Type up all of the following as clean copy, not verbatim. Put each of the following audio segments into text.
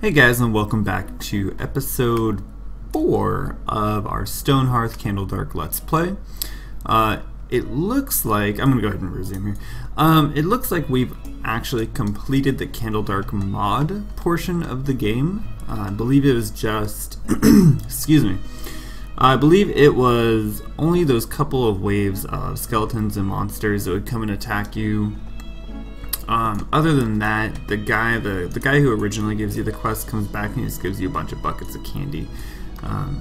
Hey guys, and welcome back to episode 4 of our Stonehearth Candledark Let's Play. It looks like, I'm going to go ahead and resume here. It looks like we've actually completed the Candledark mod portion of the game. I believe it was just, excuse me, I believe it was only those couple of waves of skeletons and monsters that would come and attack you. Other than that, the guy who originally gives you the quest comes back and he just gives you a bunch of buckets of candy.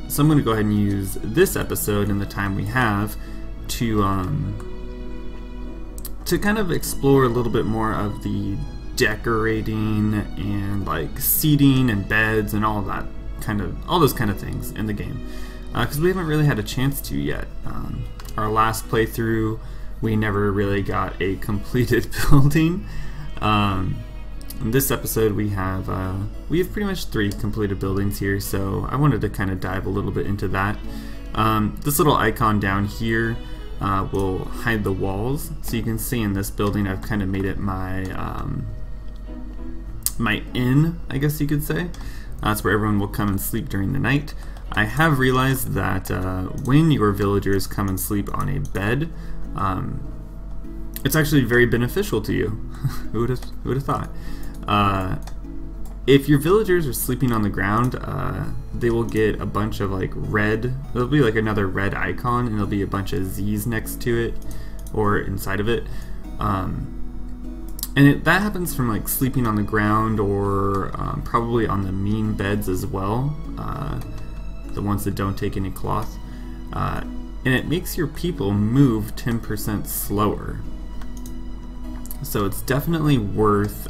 So I'm going to go ahead and use this episode and the time we have to kind of explore a little bit more of the decorating and like seating and beds and all those kind of things in the game, because we haven't really had a chance to yet. Our last playthrough, we never really got a completed building. In this episode we have pretty much 3 completed buildings here, so I wanted to kind of dive a little bit into that. This little icon down here will hide the walls, so you can see in this building I've kind of made it my my inn, I guess you could say. That's where everyone will come and sleep during the night. I have realized that when your villagers come and sleep on a bed, it's actually very beneficial to you. Who would have thought? If your villagers are sleeping on the ground, they will get a bunch of like red. There'll be like another red icon, and there'll be a bunch of Z's next to it or inside of it. That happens from like sleeping on the ground or probably on the mean beds as well, the ones that don't take any cloth. And it makes your people move 10% slower. So it's definitely worth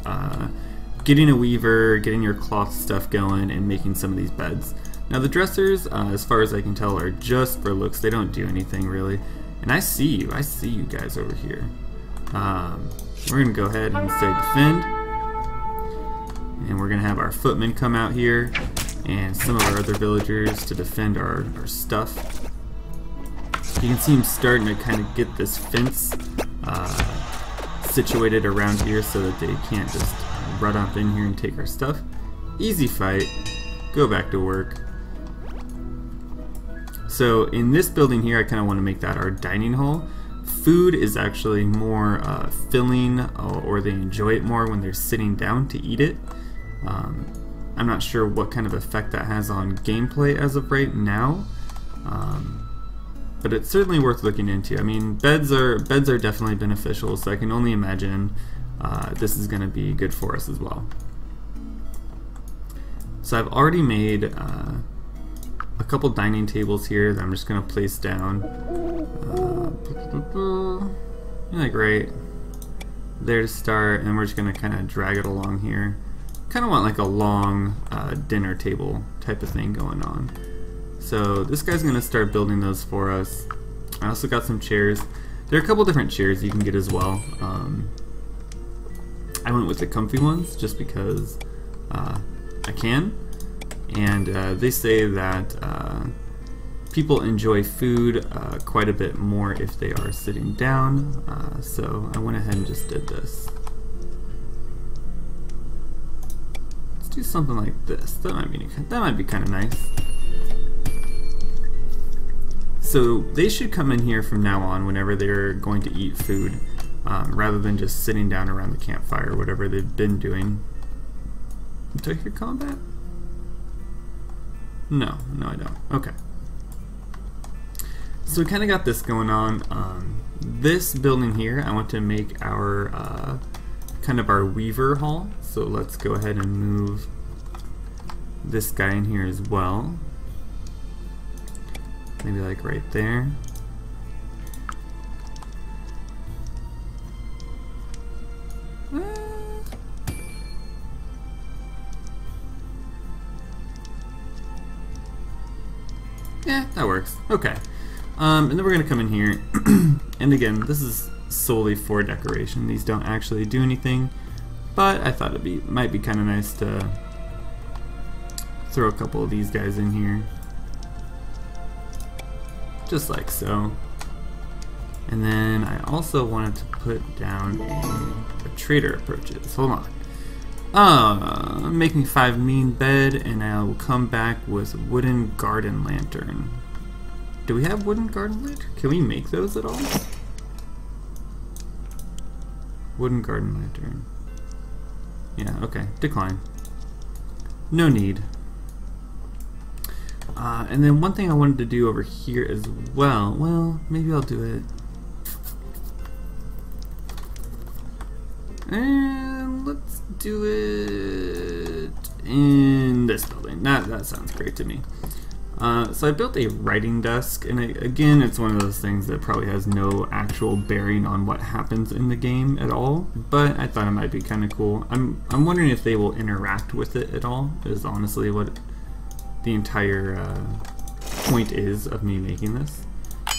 getting a weaver, getting your cloth stuff going, and making some of these beds. Now the dressers, as far as I can tell, are just for looks. They don't do anything really. And I see you guys over here. We're going to go ahead and say defend. And we're going to have our footmen come out here and some of our other villagers to defend our stuff. You can see them starting to kind of get this fence situated around here so that they can't just run up in here and take our stuff. Easy fight. Go back to work. So in this building here, I kind of want to make that our dining hall. Food is actually more filling, or they enjoy it more when they're sitting down to eat it. I'm not sure what kind of effect that has on gameplay as of right now. But it's certainly worth looking into. I mean, beds are definitely beneficial, so I can only imagine this is going to be good for us as well. So I've already made a couple dining tables here that I'm just going to place down. Like right there to start, and we're just going to kind of drag it along here. Kind of want like a long dinner table type of thing going on. So this guy's going to start building those for us. I also got some chairs. There are a couple different chairs you can get as well. I went with the comfy ones just because I can. And they say that people enjoy food quite a bit more if they are sitting down. So I went ahead and just did this. Let's do something like this. That might be kind of nice. So they should come in here from now on whenever they're going to eat food, rather than just sitting down around the campfire or whatever they've been doing. Do I hear combat? No, I don't. Okay. So we kind of got this going on. This building here, I want to make our kind of our weaver hall. So let's go ahead and move this guy in here as well. Maybe like right there. Yeah, that works. Okay. And then we're going to come in here. And again, this is solely for decoration. These don't actually do anything. But I thought might be kind of nice to throw a couple of these guys in here. Just like so. And then I also wanted to put down a trader approaches. Hold on. Make me 5 mean bed, and I will come back with wooden garden lantern. Do we have wooden garden lantern? Can we make those at all? Wooden garden lantern. Yeah, okay. Decline. No need. And then one thing I wanted to do over here as well, maybe I'll do it. And let's do it in this building. That sounds great to me. So I built a writing desk, and again, it's one of those things that probably has no actual bearing on what happens in the game at all, but I thought it might be kind of cool. I'm wondering if they will interact with it at all, is honestly what the entire point is of me making this.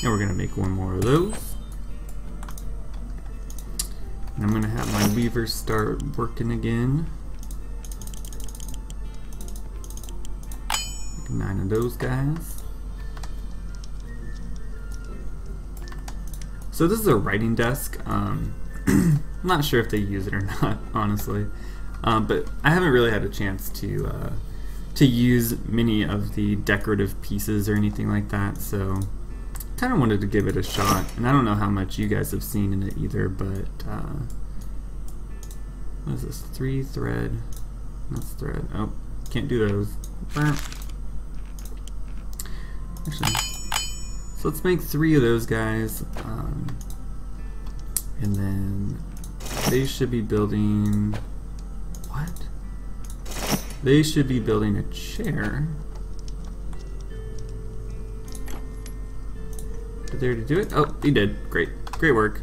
And we're going to make one more of those. And I'm going to have my weavers start working again. 9 of those guys. So this is a writing desk. I'm not sure if they use it or not, honestly. But I haven't really had a chance to use many of the decorative pieces or anything like that, so kind of wanted to give it a shot. And I don't know how much you guys have seen in it either, but what is this? 3 thread. That's thread. Oh, can't do those. Actually, so let's make 3 of those guys, and then they should be building what? They should be building a chair. Did they already do it? Oh, they did. Great. Great work.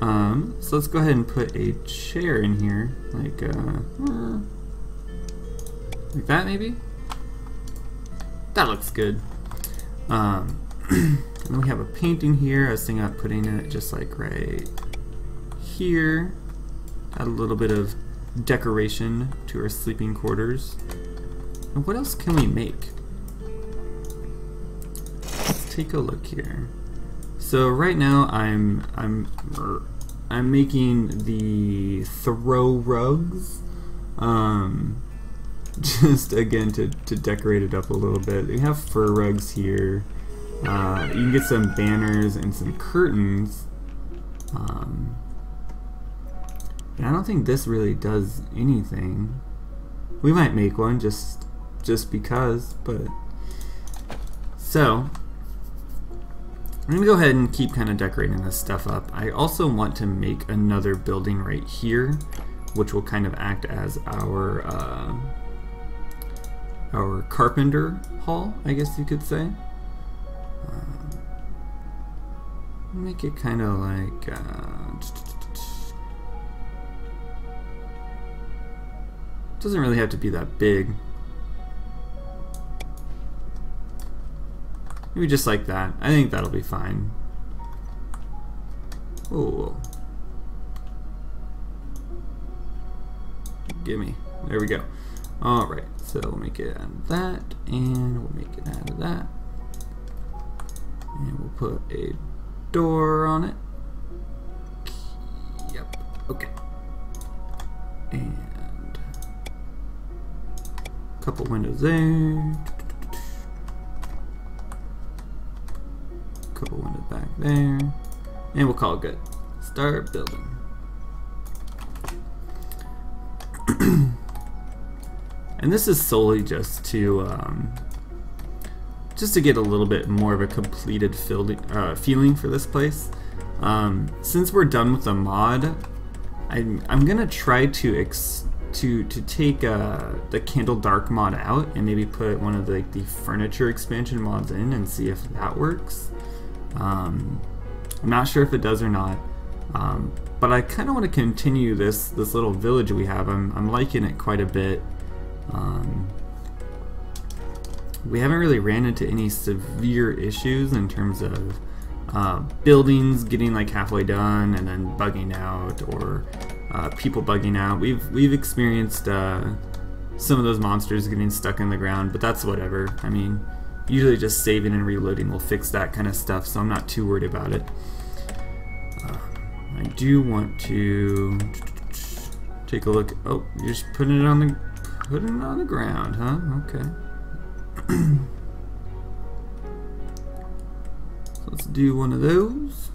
So let's go ahead and put a chair in here, like that maybe? That looks good. And then we have a painting here. I was thinking about putting it just like right here. Add a little bit of decoration to our sleeping quarters. And what else can we make? Let's take a look here. So right now I'm making the throw rugs. Just again to decorate it up a little bit. We have fur rugs here. You can get some banners and some curtains. And I don't think this really does anything. We might make one just because, but so I'm gonna go ahead and keep kind of decorating this stuff up. I also want to make another building right here, which will kind of act as our carpenter hall, I guess you could say. Make it kind of like doesn't really have to be that big. Maybe just like that. I think that'll be fine. Oh, gimme. There we go. Alright, so we'll make it out of that, and we'll make it out of that. And we'll put a door on it. Yep, okay. And a couple windows there. Couple windows back there. And we'll call it good. Start building. And this is solely just to get a little bit more of a completed feeling for this place. Since we're done with the mod, I'm gonna try to take the Candledark mod out and maybe put one of the furniture expansion mods in and see if that works. I'm not sure if it does or not, but I kind of want to continue this little village we have. I'm liking it quite a bit. We haven't really ran into any severe issues in terms of buildings getting like halfway done and then bugging out, or people bugging out. We've experienced some of those monsters getting stuck in the ground, but that's whatever. I mean, usually just saving and reloading will fix that kind of stuff, so I'm not too worried about it. I do want to take a look. Oh, you're just putting it on the ground, huh? Okay. So let's do one of those.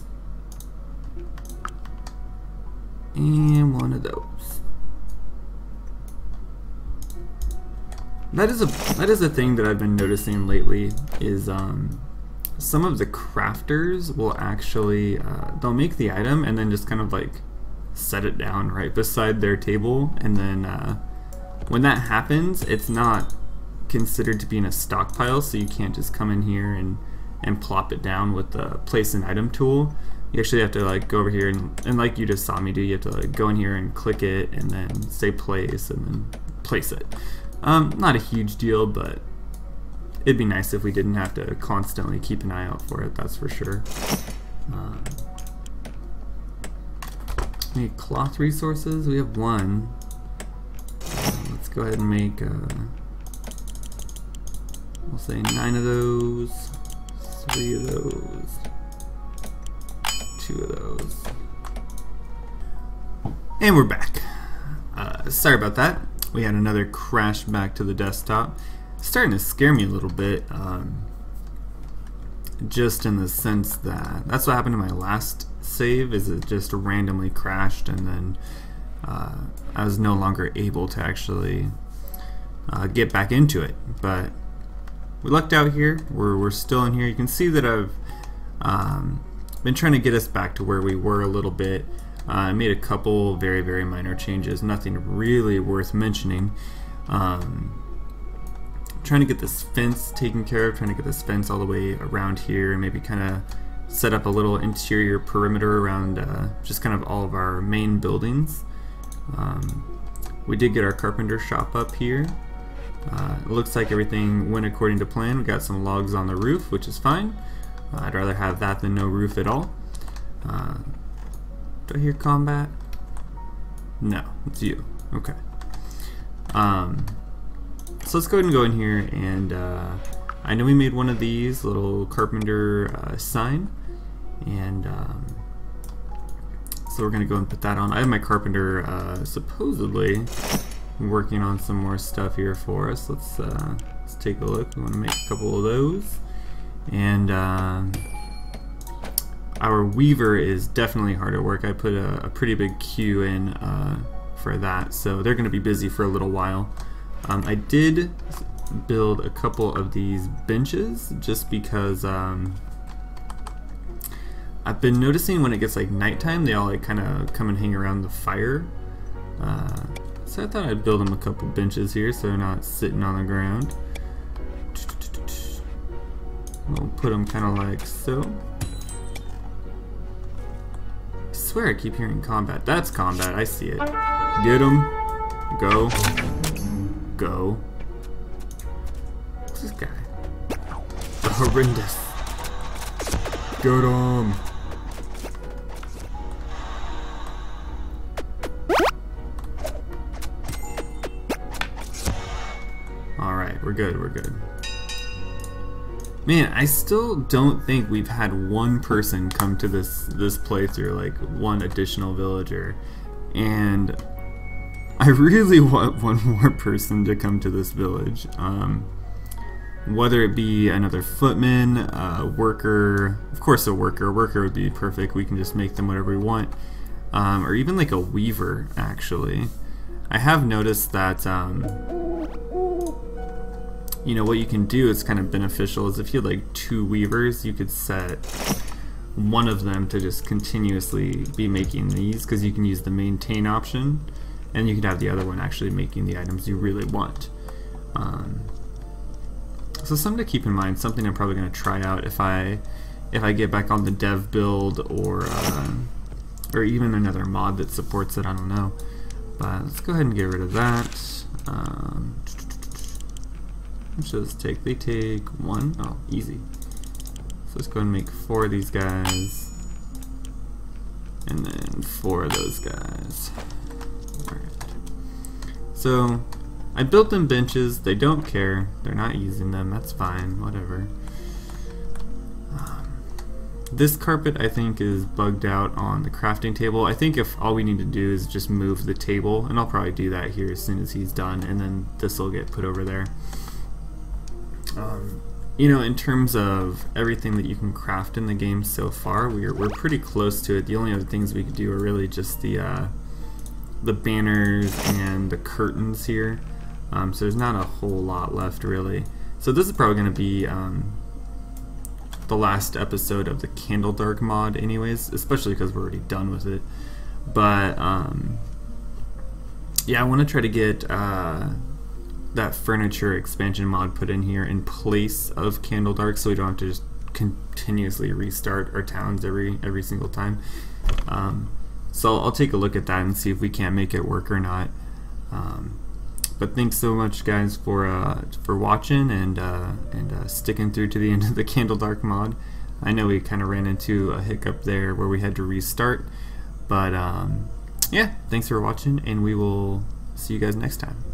And one of those. That is a thing that I've been noticing lately is some of the crafters will actually they'll make the item and then just kind of like set it down right beside their table, and then when that happens, it's not considered to be in a stockpile, so you can't just come in here and plop it down with the place an item tool. You actually have to like go over here and like you just saw me do, you have to like go in here and click it and then say place and then place it. Not a huge deal, but it'd be nice if we didn't have to constantly keep an eye out for it, that's for sure. Need cloth resources, we have one. Let's go ahead and make, we'll say 9 of those, 3 of those, 2 of those. And we're back. Sorry about that. We had another crash back to the desktop. It's starting to scare me a little bit, just in the sense that that's what happened to my last save, is it just randomly crashed, and then I was no longer able to actually get back into it. But we lucked out here. We're still in here. You can see that I've been trying to get us back to where we were a little bit. I made a couple very, very minor changes, nothing really worth mentioning. Trying to get this fence taken care of, trying to get this fence all the way around here, and maybe kind of set up a little interior perimeter around just kind of all of our main buildings. We did get our carpenter shop up here. It looks like everything went according to plan. We got some logs on the roof, which is fine. I'd rather have that than no roof at all. Do I hear combat? No, it's you. Okay. So let's go ahead and go in here, and I know we made one of these little carpenter sign, and so we're gonna go and put that on. I have my carpenter supposedly working on some more stuff here for us. Let's take a look. We want to make a couple of those, and our weaver is definitely hard at work. I put a pretty big queue in for that, so they're going to be busy for a little while. I did build a couple of these benches just because I've been noticing when it gets like nighttime, they all like kind of come and hang around the fire. So I thought I'd build them a couple benches here so they're not sitting on the ground. We'll put them kind of like so. I swear I keep hearing combat. That's combat, I see it. Get him. Go. Go. What's this guy? The horrendous. Get him. Alright, we're good, we're good. Man, I still don't think we've had one person come to this playthrough, like one additional villager, and I really want one more person to come to this village. Whether it be another footman, a worker, of course a worker would be perfect, we can just make them whatever we want, or even like a weaver actually. I have noticed that you know, what you can do is kind of beneficial is if you had like 2 weavers, you could set one of them to just continuously be making these, because you can use the maintain option, and you could have the other one actually making the items you really want. So something to keep in mind, something I'm probably going to try out if I get back on the dev build, or even another mod that supports it, I don't know. But let's go ahead and get rid of that. Which does they take 1? Oh, easy. So let's go ahead and make 4 of these guys, and then 4 of those guys. Alright. So I built them benches. They don't care. They're not using them. That's fine. Whatever. This carpet I think is bugged out on the crafting table. I think if all we need to do is just move the table, and I'll probably do that here as soon as he's done, and then this will get put over there. You know, in terms of everything that you can craft in the game so far, we're pretty close to it. The only other things we could do are really just the banners and the curtains here. So there's not a whole lot left really. So this is probably going to be the last episode of the Candledark mod anyways, especially because we're already done with it. But yeah, I want to try to get that furniture expansion mod put in here in place of Candledark, so we don't have to just continuously restart our towns every single time. So I'll take a look at that and see if we can't make it work or not. But thanks so much, guys, for watching and sticking through to the end of the Candledark mod. I know we kind of ran into a hiccup there where we had to restart, but yeah, thanks for watching, and we will see you guys next time.